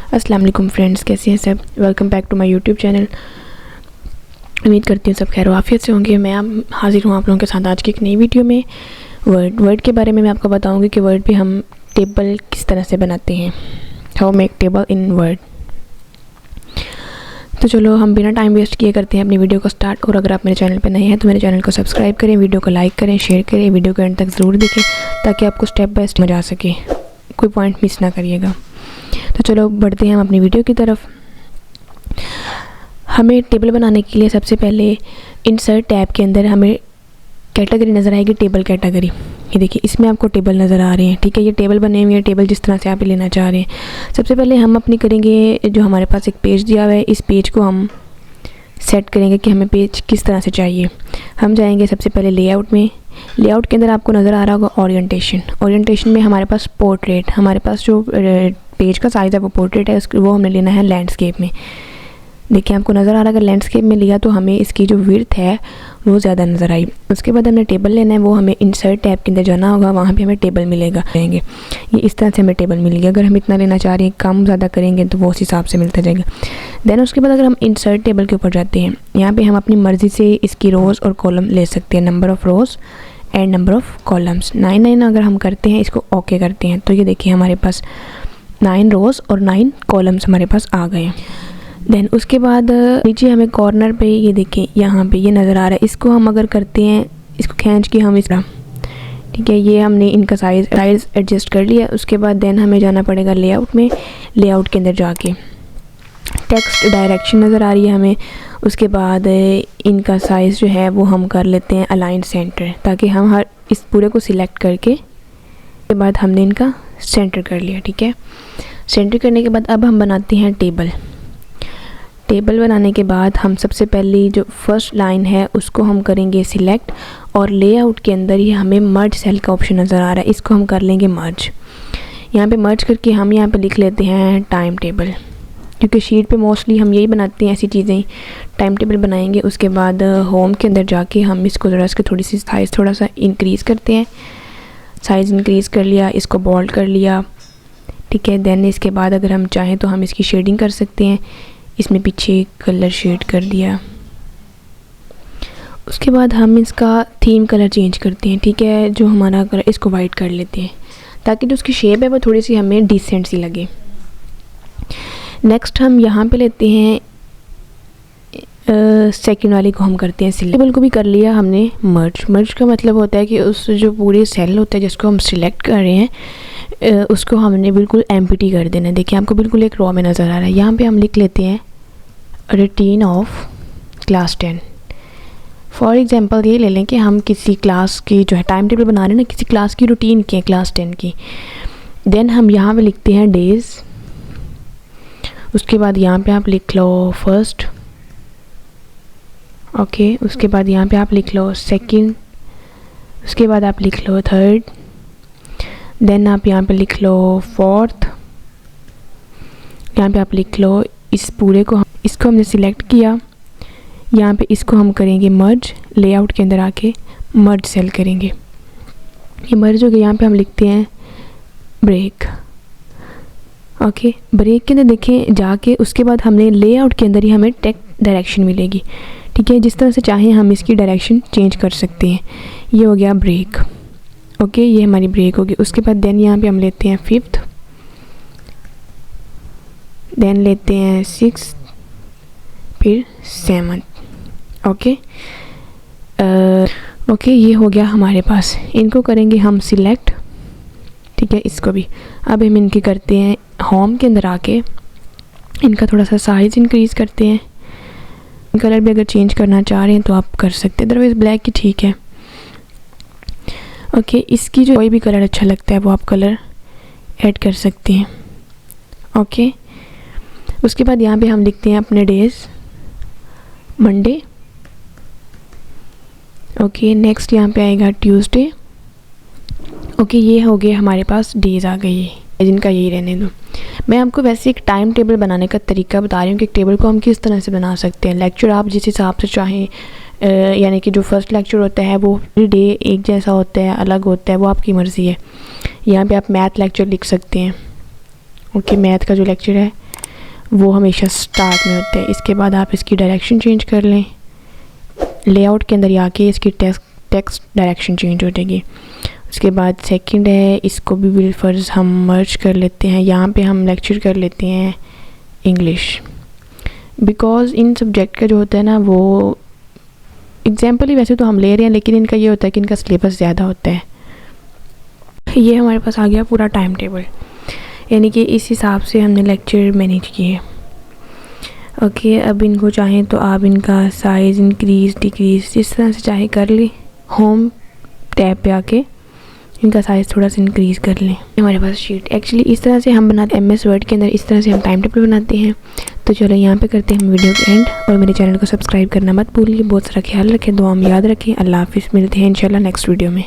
अस्सलाम वालेकुम फ्रेंड्स, कैसे हैं सब। Welcome back to my YouTube channel. उम्मीद करती हूँ सब खैर आफियत से होंगे। मैं हाजिर हूँ आप लोगों के साथ आज की एक नई वीडियो में। वर्ड के बारे में मैं आपको बताऊँगी कि वर्ड पे हम टेबल किस तरह से बनाते हैं, how make table in word. तो चलो हम बिना टाइम वेस्ट किए करते हैं अपनी वीडियो को स्टार्ट। और अगर आप मेरे चैनल पर नए हैं तो मेरे चैनल को सब्सक्राइब करें, वीडियो को लाइक करें, शेयर करें, वीडियो को एंड तक ज़रूर देखें ताकि आपको स्टेप बाय स्टेप मजा आ सके, कोई पॉइंट मिस ना करिएगा। तो चलो बढ़ते हैं हम अपनी वीडियो की तरफ। हमें टेबल बनाने के लिए सबसे पहले इंसर्ट टैब के अंदर हमें कैटेगरी नज़र आएगी, टेबल कैटेगरी। ये देखिए इसमें आपको टेबल नज़र आ रहे हैं, ठीक है। ये टेबल बने हुए हैं, टेबल जिस तरह से आप लेना चाह रहे हैं। सबसे पहले हम अपनी करेंगे, जो हमारे पास एक पेज दिया हुआ है, इस पेज को हम सेट करेंगे कि हमें पेज किस तरह से चाहिए। हम जाएंगे सबसे पहले लेआउट में। लेआउट के अंदर आपको नज़र आ रहा होगा ओरिएंटेशन। ओरिएंटेशन में हमारे पास पोर्ट्रेट, हमारे पास जो पेज का साइज़ है वो पोर्ट्रेट है, वो हमने लेना है लैंडस्केप में। देखिए आपको नज़र आ रहा है, अगर लैंडस्केप में लिया तो हमें इसकी जो विड्थ है वो ज़्यादा नज़र आई। उसके बाद हमने टेबल लेना है, वो हमें इंसर्ट टैब के अंदर जाना होगा, वहाँ पे हमें टेबल मिलेगा। रहेंगे ये इस तरह से हमें टेबल मिलेगी। अगर हम इतना लेना चाह रहे हैं, कम ज़्यादा करेंगे तो वो उस हिसाब से मिलता जाएगा। देन उसके बाद अगर हम इंसर्ट टेबल के ऊपर जाते हैं, यहाँ पर हम अपनी मर्ज़ी से इसकी रोज़ और कॉलम ले सकते हैं, number of rows and number of columns. 9 अगर हम करते हैं, इसको ओके करते हैं, तो ये देखिए हमारे पास 9 रोज़ और 9 कॉलम्स हमारे पास आ गए। देन उसके बाद नीचे हमें कॉर्नर पे ये देखें, यहाँ पे ये नज़र आ रहा है, इसको हम अगर करते हैं, इसको खींच के हम इस तरह, ठीक है, ये हमने इनका साइज़ एडजस्ट कर लिया। उसके बाद देन हमें जाना पड़ेगा लेआउट में। लेआउट के अंदर जाके टेक्स्ट डायरेक्शन नज़र आ रही है हमें। उसके बाद इनका साइज़ जो है वो हम कर लेते हैं अलाइन सेंटर, ताकि हम हर इस पूरे को सिलेक्ट करके के बाद हमने इनका सेंटर कर लिया, ठीक है। सेंटर करने के बाद अब हम बनाते हैं टेबल। टेबल बनाने के बाद हम सबसे पहली जो फर्स्ट लाइन है उसको हम करेंगे सिलेक्ट, और लेआउट के अंदर ही हमें मर्ज सेल का ऑप्शन नज़र आ रहा है, इसको हम कर लेंगे मर्ज। यहाँ पे मर्ज करके हम यहाँ पे लिख लेते हैं टाइम टेबल, क्योंकि शीट पे मोस्टली हम यही बनाते हैं ऐसी चीज़ें। टाइम टेबल बनाएंगे। उसके बाद होम के अंदर जाके हम इसको ज़रा इसकी थोड़ी सी साइज़ थोड़ा सा इंक्रीज़ करते हैं। साइज़ इंक्रीज़ कर लिया, इसको बोल्ड कर लिया, ठीक है। देन इसके बाद अगर हम चाहें तो हम इसकी शेडिंग कर सकते हैं, इसमें पीछे कलर शेड कर दिया। उसके बाद हम इसका थीम कलर चेंज करते हैं, ठीक है। जो हमारा कलर, इसको वाइट कर लेते हैं ताकि जो उसकी शेप है वो थोड़ी सी हमें डिसेंट सी लगे। नेक्स्ट हम यहाँ पे लेते हैं सेकंड वाली को हम करते हैं सिलेक्ट। टेबल को भी कर लिया हमने मर्ज। मर्ज का मतलब होता है कि उस जो पूरे सेल होता है जिसको हम सिलेक्ट कर रहे हैं, उसको हमने बिल्कुल एम्प्टी कर देना है। देखिए आपको बिल्कुल एक रॉ में नज़र आ रहा है। यहाँ पे हम लिख लेते हैं routine of class 10। For example ये ले लें कि हम किसी क्लास की जो है टाइम टेबल बना रहे हैं ना, किसी क्लास की रूटीन की है, क्लास 10 की। देन हम यहाँ पे लिखते हैं डेज़। उसके बाद यहाँ पे आप लिख लो फर्स्ट, ओके। उसके बाद यहाँ पे आप लिख लो सेकंड। उसके बाद आप लिख लो थर्ड। देन आप यहाँ पे लिख लो फोर्थ। यहाँ पे आप लिख लो इस पूरे को, इसको हमने सिलेक्ट किया। यहाँ पे इसको हम करेंगे मर्ज। लेआउट के अंदर आके मर्ज सेल करेंगे, ये मर्ज हो गया। यहाँ पे हम लिखते हैं ब्रेक, ओके। ब्रेक के अंदर देखें जाके उसके बाद हमने लेआउट के अंदर ही हमें टेक्स्ट डायरेक्शन मिलेगी, ठीक है। जिस तरह से चाहें हम इसकी डायरेक्शन चेंज कर सकते हैं। ये हो गया ब्रेक, ओके। ये हमारी ब्रेक होगी। उसके बाद देन यहाँ पे हम लेते हैं फिफ्थ, देन लेते हैं सिक्स्थ, फिर सेवन्थ, ओके। ओके ये हो गया हमारे पास। इनको करेंगे हम सिलेक्ट, ठीक है, इसको भी। अब हम इनके करते हैं होम के अंदर आके इनका थोड़ा सा साइज़ इंक्रीज़ करते हैं। कलर भी अगर चेंज करना चाह रहे हैं तो आप कर सकते हैं, अदरवाइज़ ब्लैक ही ठीक है, ओके। इसकी जो कोई भी कलर अच्छा लगता है वो आप कलर ऐड कर सकते हैं, ओके। उसके बाद यहाँ पे हम लिखते हैं अपने डेज़, मंडे, ओके। नेक्स्ट यहाँ पे आएगा ट्यूसडे, ओके। ये हो गए हमारे पास डेज़ आ गई है, जिनका यही रहने दो। मैं आपको वैसे एक टाइम टेबल बनाने का तरीका बता रही हूँ कि एक टेबल को हम किस तरह से बना सकते हैं। लेक्चर आप जिस हिसाब से चाहें, यानी कि जो फर्स्ट लेक्चर होता है वो डे एक जैसा होता है, अलग होता है, वो आपकी मर्ज़ी है। यहाँ पे आप मैथ लेक्चर लिख सकते हैं, ओके। मैथ का जो लेक्चर है वो हमेशा स्टार्ट में होते हैं। इसके बाद आप इसकी डायरेक्शन चेंज कर लें, लेआउट के अंदर आके इसकी टेक्स्ट डायरेक्शन चेंज हो जाएगी। उसके बाद सेकंड है, इसको भी बिलफर्ज हम मर्ज कर लेते हैं। यहाँ पे हम लेक्चर कर लेते हैं इंग्लिश, बिकॉज़ इन सब्जेक्ट का जो होता है ना वो एग्जाम्पल ही वैसे तो हम ले रहे हैं, लेकिन इनका ये होता है कि इनका सिलेबस ज़्यादा होता है। ये हमारे पास आ गया पूरा टाइम टेबल, यानी कि इस हिसाब से हमने लेक्चर मैनेज किए। ओके, अब इनको चाहें तो आप इनका साइज़ इंक्रीज़ डिक्रीज़ जिस तरह से चाहे कर लें। होम टैब पे आके इनका साइज़ थोड़ा सा इंक्रीज़ कर लें। हमारे पास शीट एक्चुअली इस तरह से हम बनाते हैं MS वर्ड के अंदर, इस तरह से हम टाइम टेबल बनाते हैं। तो चलो यहाँ पे करते हैं हम वीडियो के एंड, और मेरे चैनल को सब्सक्राइब करना मत भूलिए। बहुत सारा ख्याल रखें, दुआ में याद रखें। अल्लाह हाफिज़, मिलते हैं इंशाल्लाह नेक्स्ट वीडियो में।